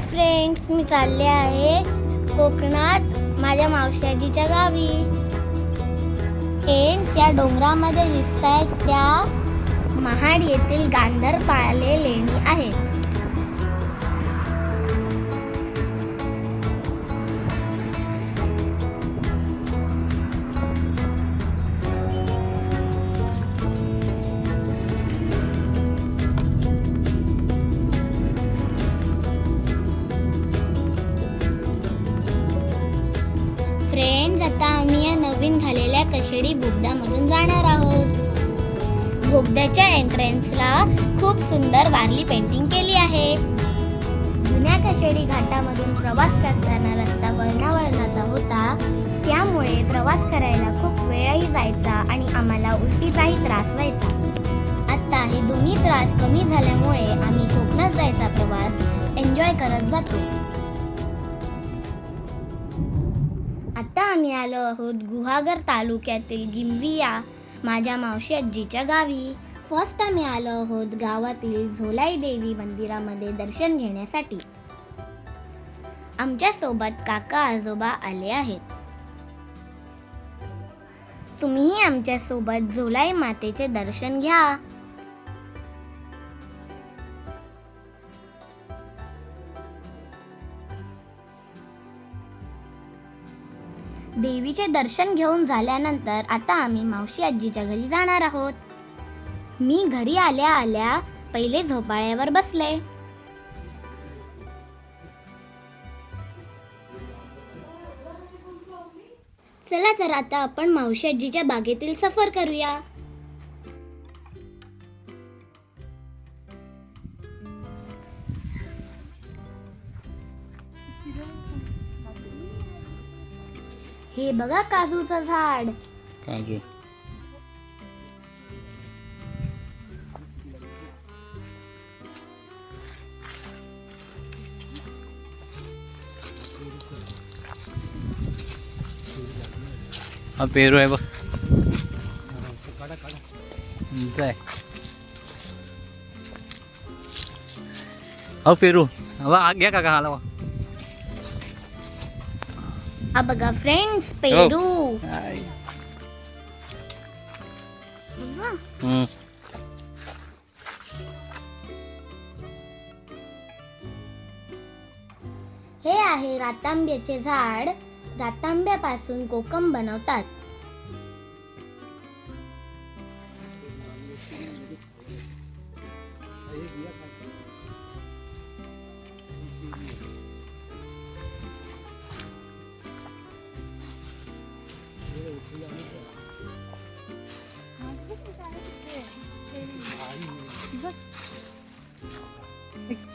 Friends, मी चालले आहे कोकणात माझ्या मावशी आजीच्या गावी. फ्रेंड्स, या डोंगरामध्ये दिसत आहेत त्या महाड येथील गांधरपाले लेणी आहेत. फ्रेंड्स, आता आम्ही या नवीन झालेल्या कशेडी बोगद्यामधून जाणार आहोत. बोगद्याच्या एंट्रन्सला खूप सुंदर वारली पेंटिंग केली आहे. जुन्या कशेडी घाटामधून प्रवास करताना रस्ता वळणावळणाचा होता, त्यामुळे प्रवास करायला खूप वेळही जायचा आणि आम्हाला उलटीचाही त्रास व्हायचा. आता हे दोन्ही त्रास कमी झाल्यामुळे आम्ही कोकणात जायचा प्रवास एन्जॉय करत जातो. आता आम्ही आलो आहोत गुहागर तालुक्यातील गिंबिया माझ्या मावशी आजीच्या गावी. फर्स्ट आम्ही आलो आहोत गावातील झोलाई देवी मंदिरामध्ये दर्शन घेण्यासाठी. आमच्या सोबत काका आजोबा आले आहेत. तुम्हीही आमच्या सोबत झोलाई मातेचे दर्शन घ्या. देवीचे दर्शन घेऊन झाल्यानंतर आता आम्ही मावशी आजीच्या घरी जाणार आहोत. मी घरी आल्या आल्या पहिले झोपाळ्यावर बसले. चला तर आता आपण मावशी आजीच्या बागेतील सफर करूया. हे बघा काजूचं झाड. काजू हा पेरू आहे बघ. हा पेरू हवा घ्या काका आला. हा बघा फ्रेंड्स, पेरू. हे आहे रातांब्याचे झाड. रातांब्यापासून कोकम बनवतात.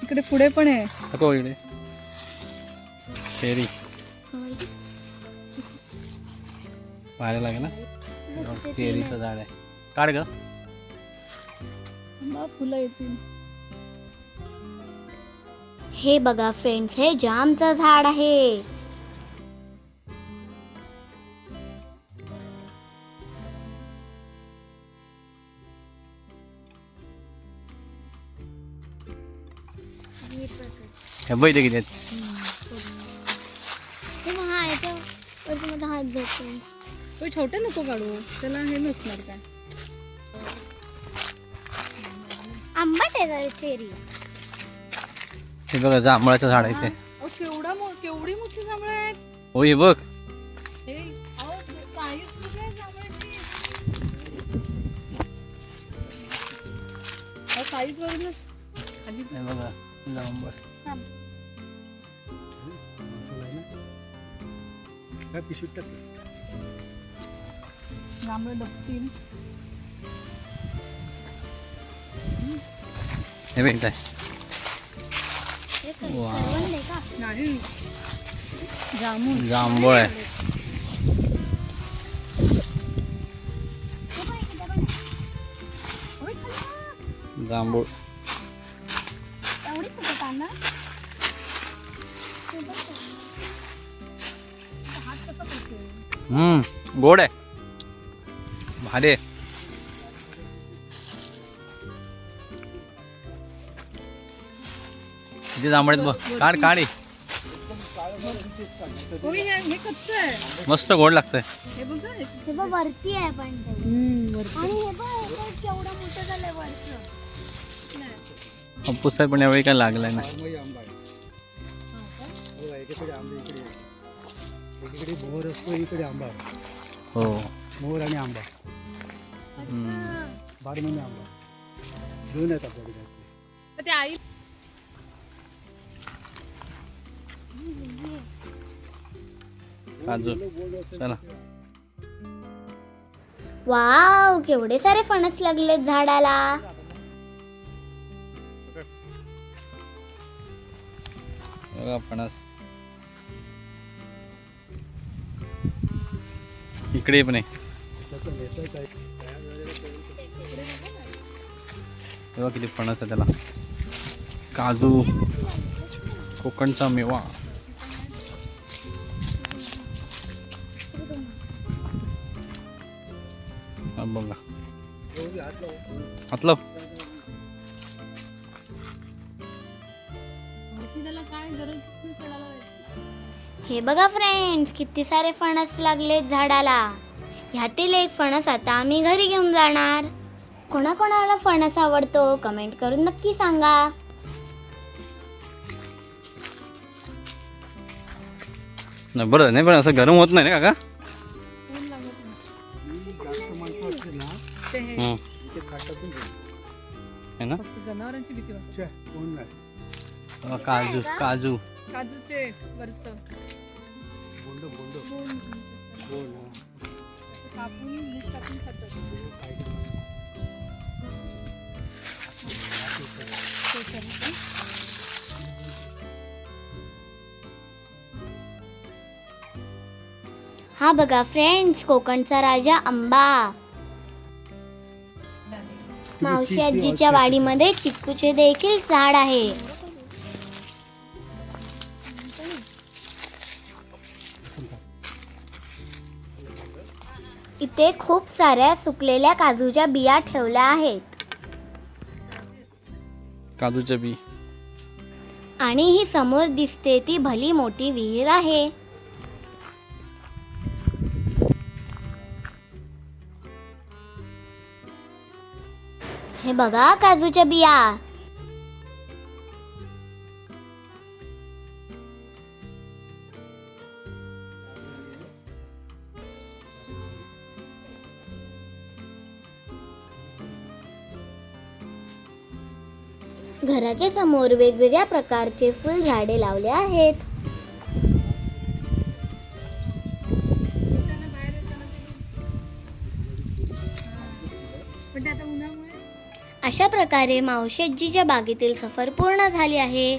इकडे पुढे पण आहे. नको इकडे चेरी पाहायला लागेल ना. चेरीचं झाड आहे. काढ ग. फुलं येतील. हे बघा फ्रेंड्स, हे जामचं झाड आहे. हे बैठे किती आहेत. हात देतो. तो छोटे नको काढू, त्याला हे नसणार काय. आंबट आहे चेरी. हे बघा जांभळाचं झाड आहे ते. केवढी मोठी जांभळं आहेत. हो हे बघ. हे साईज बघा जांभळाची. साईज बघ खाली. हे बघा जांभळ. काय पिशवीत टाक. जांभळं डबतील. हे भेटताय. नाही जामुन जांभूळ आहे. जांभूळ गोड आहे. भारी आहे. किती जांभळेत बघ. काढ काढ हे. होय, हे कच्चं आहे. मस्त गोड लागतंय. हे बघा हे. हे बघ वरती आहे पण ते. वरती. आणि हे बघ केवढं मोठं झालंय वरचं. नाही. हापूस आहे पण यावेळी काय लागलाय नाही. इकडे मोहर असतो, इकडे आंबा. हो मोहर आणि आंबा, 12 महिने आंबा दोन आहेत आपल्याकडे. पण ते आई काजू चला. वाव केवढे सारे फणस लागलेत झाडाला. बघा फणस. इकडे पण आहे. बघा किती फणस आहे त्याला. काजू कोकणचा मेवा. हा बघा हातलं. त्याला काय गरज नाही पडायला. हे बघा फ्रेंड्स किती सारे फणस लागलेत झाडाला. ह्यातील एक फणस आता आम्ही घरी घेऊन जाणार. कोणाकोणाला फणस आवडतो कमेंट करून नक्की सांगा. नाही बरं नाही पण असं गरम होत नाही ना काका. ऊन लागत नाही. जास्त माणसं असतील ना ते हे हम्म. ते खाटातून है ना. फक्त जनावरांची भीती वाटते. कोण नाही. बघा, काजू काजू. काजूचे वरचं बोंड बोंड बोंड. बोंड कापून मीठ टाकून खातात. ते सर्व. हा बघा फ्रेंड्स कोकणचा राजा आंबा. मावशी आजीच्या वाडीमध्ये चिक्कूचे देखील झाड आहे. इथे खूप साऱ्या सुकलेल्या काजूच्या बिया ठेवल्या आहेत. काजूच्या बी. आणि ही समोर दिसते ती भली मोठी विहीर आहे. हे बघा काजूच्या बिया. घराच्या समोर वेगवेगळ्या प्रकारचे फुल झाडे लावले आहेत. त्यांना बाहेर येताना पण ते आता उन्हामुळे. अशा प्रकारे मावशीजीच्या बागेतील सफर पूर्ण झाली आहे.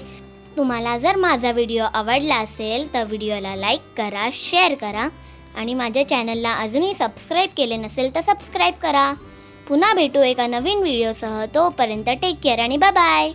तुम्हाला जर माझा व्हिडिओ आवडला असेल तर व्हिडिओला लाईक करा, शेअर करा आणि माझ्या चॅनलला अजूनही सबस्क्राईब केले नसेल तर सबस्क्राईब करा. पुन्हा भेटू एका नवीन व्हिडिओसह. तोपर्यंत टेक केअर आणि बाय बाय.